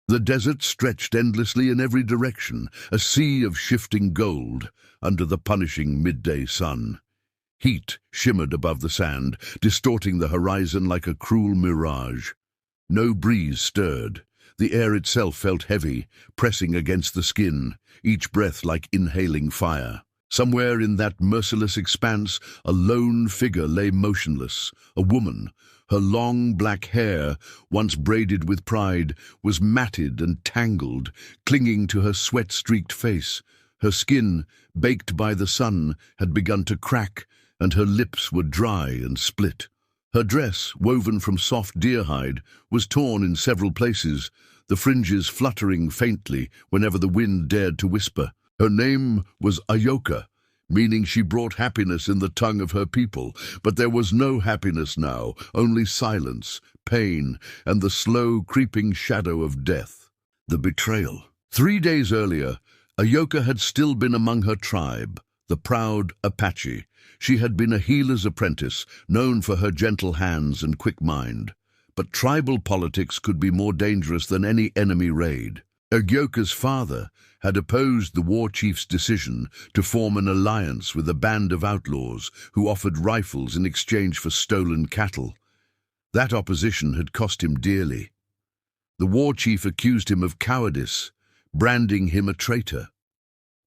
The desert stretched endlessly in every direction, a sea of shifting gold under the punishing midday sun. Heat shimmered above the sand, distorting the horizon like a cruel mirage. No breeze stirred. The air itself felt heavy, pressing against the skin, each breath like inhaling fire. Somewhere in that merciless expanse, a lone figure lay motionless, a woman. Her long black hair, once braided with pride, was matted and tangled, clinging to her sweat-streaked face. Her skin, baked by the sun, had begun to crack, and her lips were dry and split. Her dress, woven from soft deer hide, was torn in several places, the fringes fluttering faintly whenever the wind dared to whisper. Her name was Ayoka, meaning she brought happiness in the tongue of her people, but there was no happiness now, only silence, pain, and the slow creeping shadow of death. The betrayal. 3 days earlier, Ayoka had still been among her tribe, the proud Apache. She had been a healer's apprentice, known for her gentle hands and quick mind. But tribal politics could be more dangerous than any enemy raid. Ayoka's father had opposed the war chief's decision to form an alliance with a band of outlaws who offered rifles in exchange for stolen cattle. That opposition had cost him dearly. The war chief accused him of cowardice, branding him a traitor.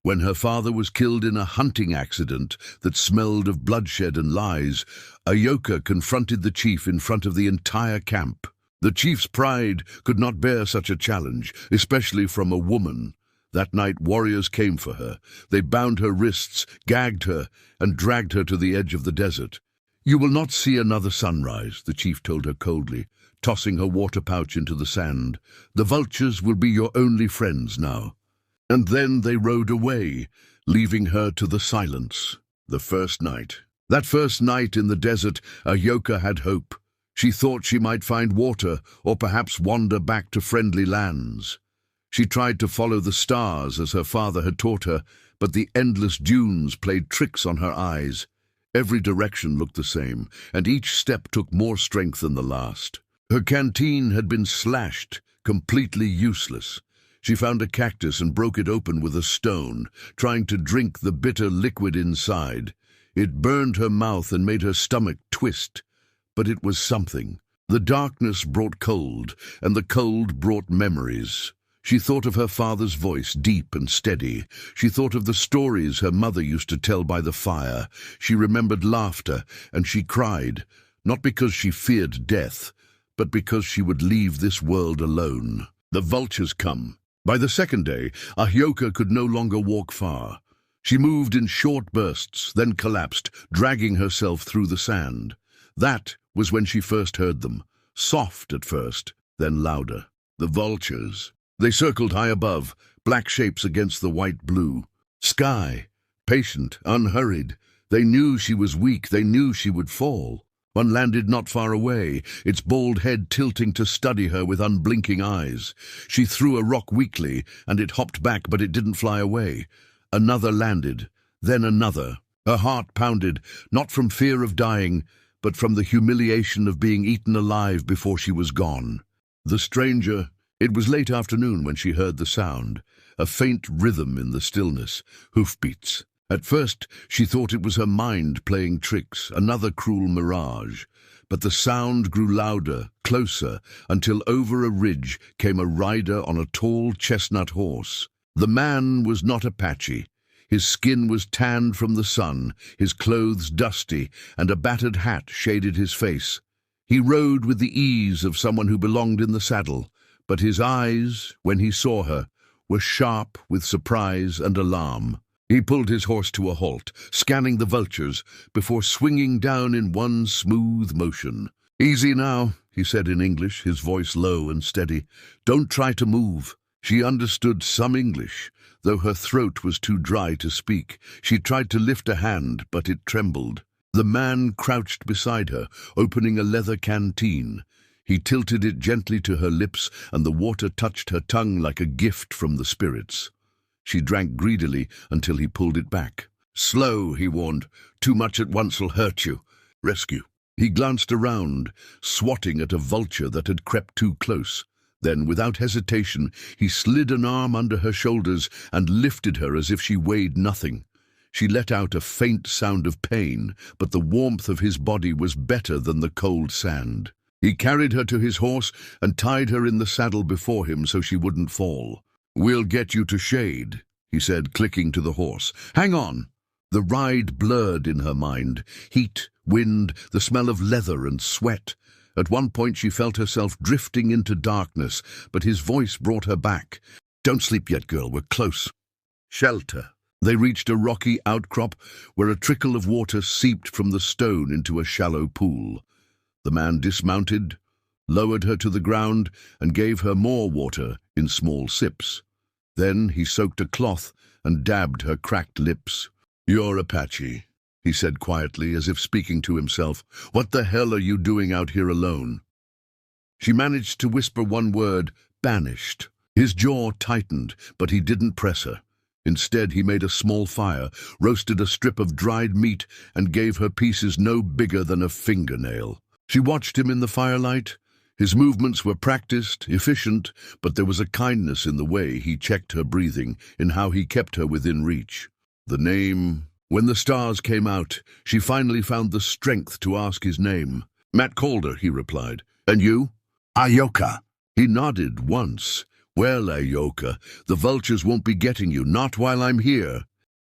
When her father was killed in a hunting accident that smelled of bloodshed and lies, Ayoka confronted the chief in front of the entire camp. The chief's pride could not bear such a challenge, especially from a woman. That night warriors came for her. They bound her wrists, gagged her, and dragged her to the edge of the desert. "You will not see another sunrise," the chief told her coldly, tossing her water pouch into the sand. "The vultures will be your only friends now." And then they rode away, leaving her to the silence. The first night. That first night in the desert, Ayoka had hope. She thought she might find water, or perhaps wander back to friendly lands. She tried to follow the stars as her father had taught her, but the endless dunes played tricks on her eyes. Every direction looked the same, and each step took more strength than the last. Her canteen had been slashed, completely useless. She found a cactus and broke it open with a stone, trying to drink the bitter liquid inside. It burned her mouth and made her stomach twist. But it was something. The darkness brought cold, and the cold brought memories. She thought of her father's voice, deep and steady. She thought of the stories her mother used to tell by the fire. She remembered laughter, and she cried, not because she feared death, but because she would leave this world alone. The vultures come. By the second day, Ayoka could no longer walk far. She moved in short bursts, then collapsed, dragging herself through the sand. That was when she first heard them, soft at first, then louder. The vultures. They circled high above, black shapes against the white blue. Sky, patient, unhurried. They knew she was weak, they knew she would fall. One landed not far away, its bald head tilting to study her with unblinking eyes. She threw a rock weakly, and it hopped back, but it didn't fly away. Another landed, then another. Her heart pounded, not from fear of dying, but from the humiliation of being eaten alive before she was gone. The stranger. It was late afternoon when she heard the sound, a faint rhythm in the stillness, hoofbeats. At first, she thought it was her mind playing tricks, another cruel mirage. But the sound grew louder, closer, until over a ridge came a rider on a tall chestnut horse. The man was not Apache. His skin was tanned from the sun, his clothes dusty, and a battered hat shaded his face. He rode with the ease of someone who belonged in the saddle, but his eyes, when he saw her, were sharp with surprise and alarm. He pulled his horse to a halt, scanning the vultures, before swinging down in one smooth motion. "Easy now," he said in English, his voice low and steady. "Don't try to move." She understood some English, though her throat was too dry to speak. She tried to lift a hand, but it trembled. The man crouched beside her, opening a leather canteen. He tilted it gently to her lips, and the water touched her tongue like a gift from the spirits. She drank greedily until he pulled it back. "Slow," he warned. "Too much at once will hurt you. Rescue." He glanced around, swatting at a vulture that had crept too close. Then, without hesitation, he slid an arm under her shoulders and lifted her as if she weighed nothing. She let out a faint sound of pain, but the warmth of his body was better than the cold sand. He carried her to his horse and tied her in the saddle before him so she wouldn't fall. "We'll get you to shade," he said, clicking to the horse. "Hang on." The ride blurred in her mind. Heat, wind, the smell of leather and sweat. At one point she felt herself drifting into darkness, but his voice brought her back. "Don't sleep yet, girl, we're close. Shelter." They reached a rocky outcrop where a trickle of water seeped from the stone into a shallow pool. The man dismounted, lowered her to the ground, and gave her more water in small sips. Then he soaked a cloth and dabbed her cracked lips. "You're Apache," he said quietly, as if speaking to himself. "What the hell are you doing out here alone?" She managed to whisper one word, "Banished." His jaw tightened, but he didn't press her. Instead, he made a small fire, roasted a strip of dried meat, and gave her pieces no bigger than a fingernail. She watched him in the firelight. His movements were practiced, efficient, but there was a kindness in the way he checked her breathing, in how he kept her within reach. The name... When the stars came out, she finally found the strength to ask his name. "Matt Calder," he replied. "And you?" "Ayoka." He nodded once. "Well, Ayoka, the vultures won't be getting you, not while I'm here."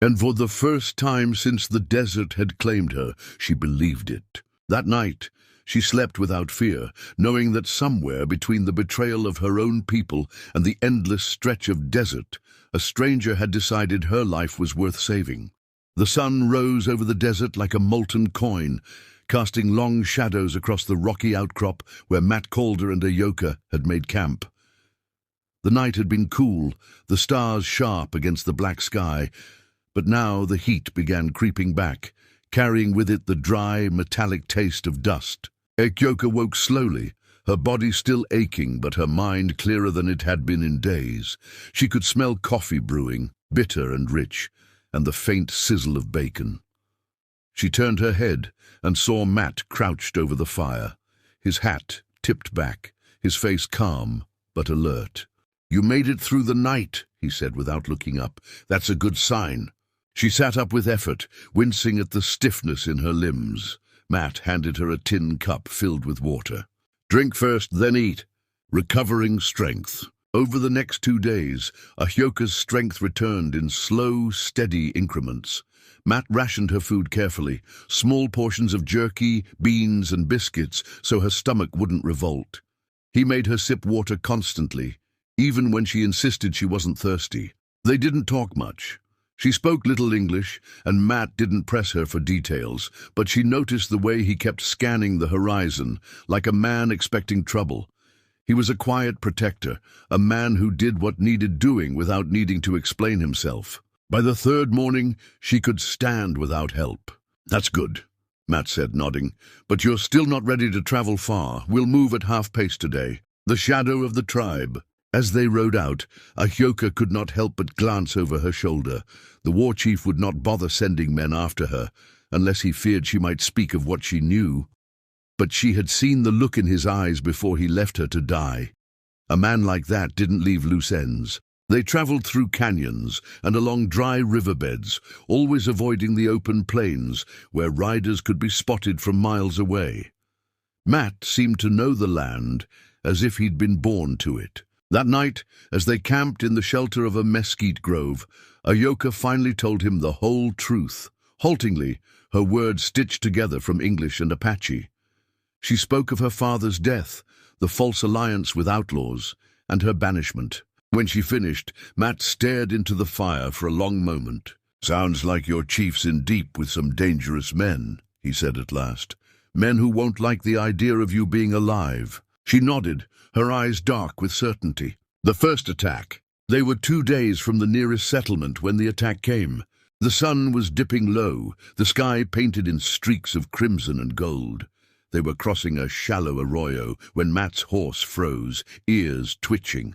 And for the first time since the desert had claimed her, she believed it. That night, she slept without fear, knowing that somewhere between the betrayal of her own people and the endless stretch of desert, a stranger had decided her life was worth saving. The sun rose over the desert like a molten coin, casting long shadows across the rocky outcrop where Matt Calder and Ayoka had made camp. The night had been cool, the stars sharp against the black sky, but now the heat began creeping back, carrying with it the dry, metallic taste of dust. Ayoka woke slowly, her body still aching but her mind clearer than it had been in days. She could smell coffee brewing, bitter and rich, and the faint sizzle of bacon. She turned her head and saw Matt crouched over the fire, his hat tipped back, his face calm but alert. "You made it through the night," he said without looking up. "That's a good sign." She sat up with effort, wincing at the stiffness in her limbs. Matt handed her a tin cup filled with water. "Drink first, then eat. Recovering strength." Over the next 2 days, Ayoka's strength returned in slow, steady increments. Matt rationed her food carefully, small portions of jerky, beans, and biscuits so her stomach wouldn't revolt. He made her sip water constantly, even when she insisted she wasn't thirsty. They didn't talk much. She spoke little English, and Matt didn't press her for details, but she noticed the way he kept scanning the horizon, like a man expecting trouble. He was a quiet protector, a man who did what needed doing without needing to explain himself. By the 3rd morning, she could stand without help. "That's good," Matt said, nodding. "But you're still not ready to travel far. We'll move at half-pace today." The shadow of the tribe. As they rode out, Ayoka could not help but glance over her shoulder. The war chief would not bother sending men after her, unless he feared she might speak of what she knew. But she had seen the look in his eyes before he left her to die. A man like that didn't leave loose ends. They traveled through canyons and along dry riverbeds, always avoiding the open plains where riders could be spotted from miles away. Matt seemed to know the land as if he'd been born to it. That night, as they camped in the shelter of a mesquite grove, Ayoka finally told him the whole truth, haltingly, her words stitched together from English and Apache. She spoke of her father's death, the false alliance with outlaws, and her banishment. When she finished, Matt stared into the fire for a long moment. "Sounds like your chief's in deep with some dangerous men," he said at last. "Men who won't like the idea of you being alive." She nodded, her eyes dark with certainty. "The first attack. They were 2 days from the nearest settlement when the attack came. The sun was dipping low, the sky painted in streaks of crimson and gold. They were crossing a shallow arroyo when Matt's horse froze, ears twitching.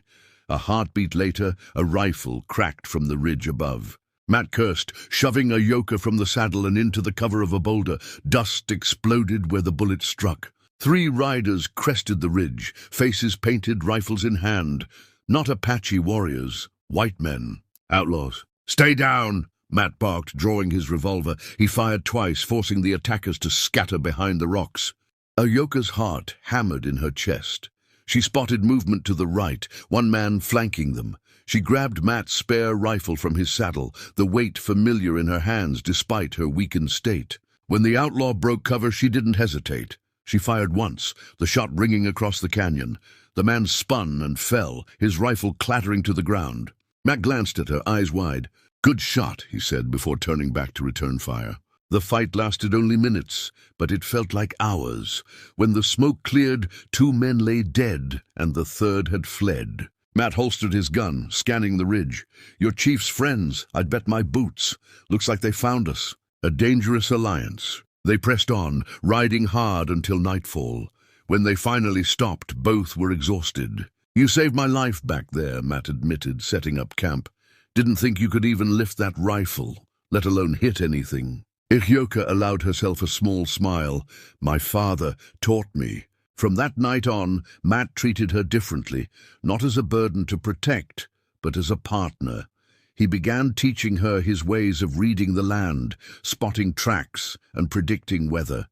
A heartbeat later, a rifle cracked from the ridge above. Matt cursed, shoving Ayoka from the saddle and into the cover of a boulder. Dust exploded where the bullet struck. 3 riders crested the ridge, faces painted, rifles in hand. Not Apache warriors, white men, outlaws. "Stay down!" Matt barked, drawing his revolver. He fired twice, forcing the attackers to scatter behind the rocks. Ahyoka's heart hammered in her chest. She spotted movement to the right, one man flanking them. She grabbed Matt's spare rifle from his saddle, the weight familiar in her hands despite her weakened state. When the outlaw broke cover, she didn't hesitate. She fired once, the shot ringing across the canyon. The man spun and fell, his rifle clattering to the ground. Matt glanced at her, eyes wide. "Good shot," he said before turning back to return fire. The fight lasted only minutes, but it felt like hours. When the smoke cleared, 2 men lay dead, and the 3rd had fled. Matt holstered his gun, scanning the ridge. "Your chief's friends, I'd bet my boots. Looks like they found us." A dangerous alliance. They pressed on, riding hard until nightfall. When they finally stopped, both were exhausted. "You saved my life back there," Matt admitted, setting up camp. "Didn't think you could even lift that rifle, let alone hit anything." Ahyoka allowed herself a small smile. "My father taught me." From that night on, Matt treated her differently, not as a burden to protect, but as a partner. He began teaching her his ways of reading the land, spotting tracks, and predicting weather.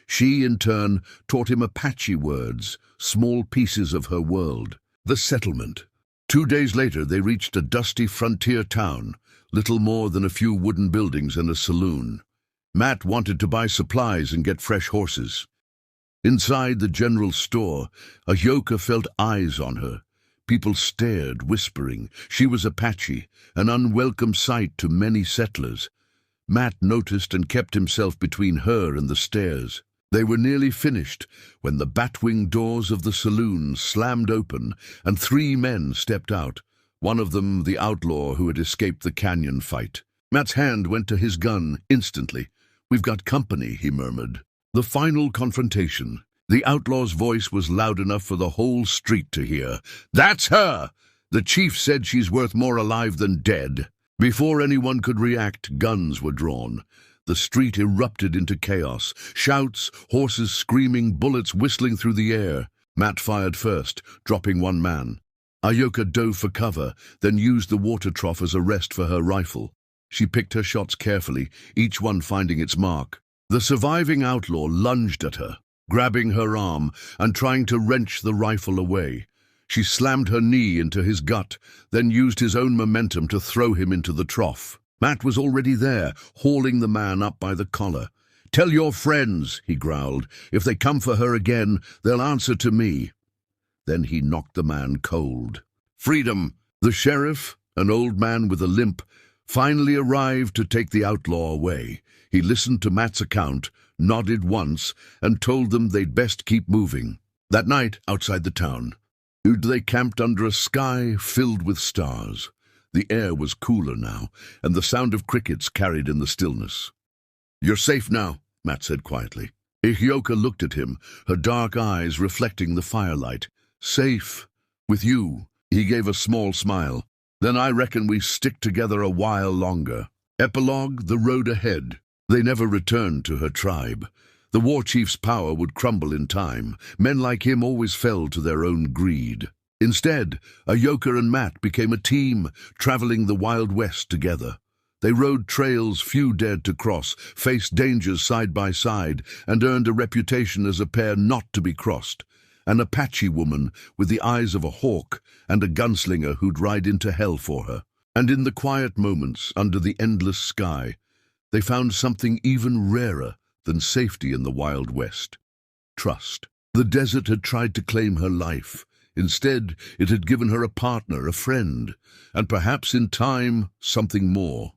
She, in turn, taught him Apache words, small pieces of her world. The settlement. 2 days later, they reached a dusty frontier town, little more than a few wooden buildings and a saloon. Matt wanted to buy supplies and get fresh horses. Inside the general store, Ahyoka felt eyes on her. People stared, whispering. She was Apache, an unwelcome sight to many settlers. Matt noticed and kept himself between her and the stairs. They were nearly finished when the bat-wing doors of the saloon slammed open and 3 men stepped out, one of them the outlaw who had escaped the canyon fight. Matt's hand went to his gun instantly. "We've got company," he murmured. The final confrontation. The outlaw's voice was loud enough for the whole street to hear. "That's her! The chief said she's worth more alive than dead." Before anyone could react, guns were drawn. The street erupted into chaos. Shouts, horses screaming, bullets whistling through the air. Matt fired first, dropping 1 man. Ahyoka dove for cover, then used the water trough as a rest for her rifle. She picked her shots carefully, each one finding its mark. The surviving outlaw lunged at her, grabbing her arm and trying to wrench the rifle away. She slammed her knee into his gut, then used his own momentum to throw him into the trough. Matt was already there, hauling the man up by the collar. "Tell your friends," he growled. "If they come for her again, they'll answer to me." Then he knocked the man cold. Freedom! The sheriff, an old man with a limp, finally arrived to take the outlaw away. He listened to Matt's account, nodded once, and told them they'd best keep moving. That night, outside the town, they camped under a sky filled with stars. The air was cooler now, and the sound of crickets carried in the stillness. "You're safe now," Matt said quietly. Ahyoka looked at him, her dark eyes reflecting the firelight. "Safe. With you." He gave a small smile. "Then I reckon we stick together a while longer." Epilogue: the road ahead. They never returned to her tribe. The war chief's power would crumble in time. Men like him always fell to their own greed. Instead, Ahyoka and Matt became a team, traveling the Wild West together. They rode trails few dared to cross, faced dangers side by side, and earned a reputation as a pair not to be crossed. An Apache woman with the eyes of a hawk, and a gunslinger who'd ride into hell for her. And in the quiet moments, under the endless sky, they found something even rarer than safety in the Wild West: trust. The desert had tried to claim her life. Instead, it had given her a partner, a friend, and perhaps in time, something more.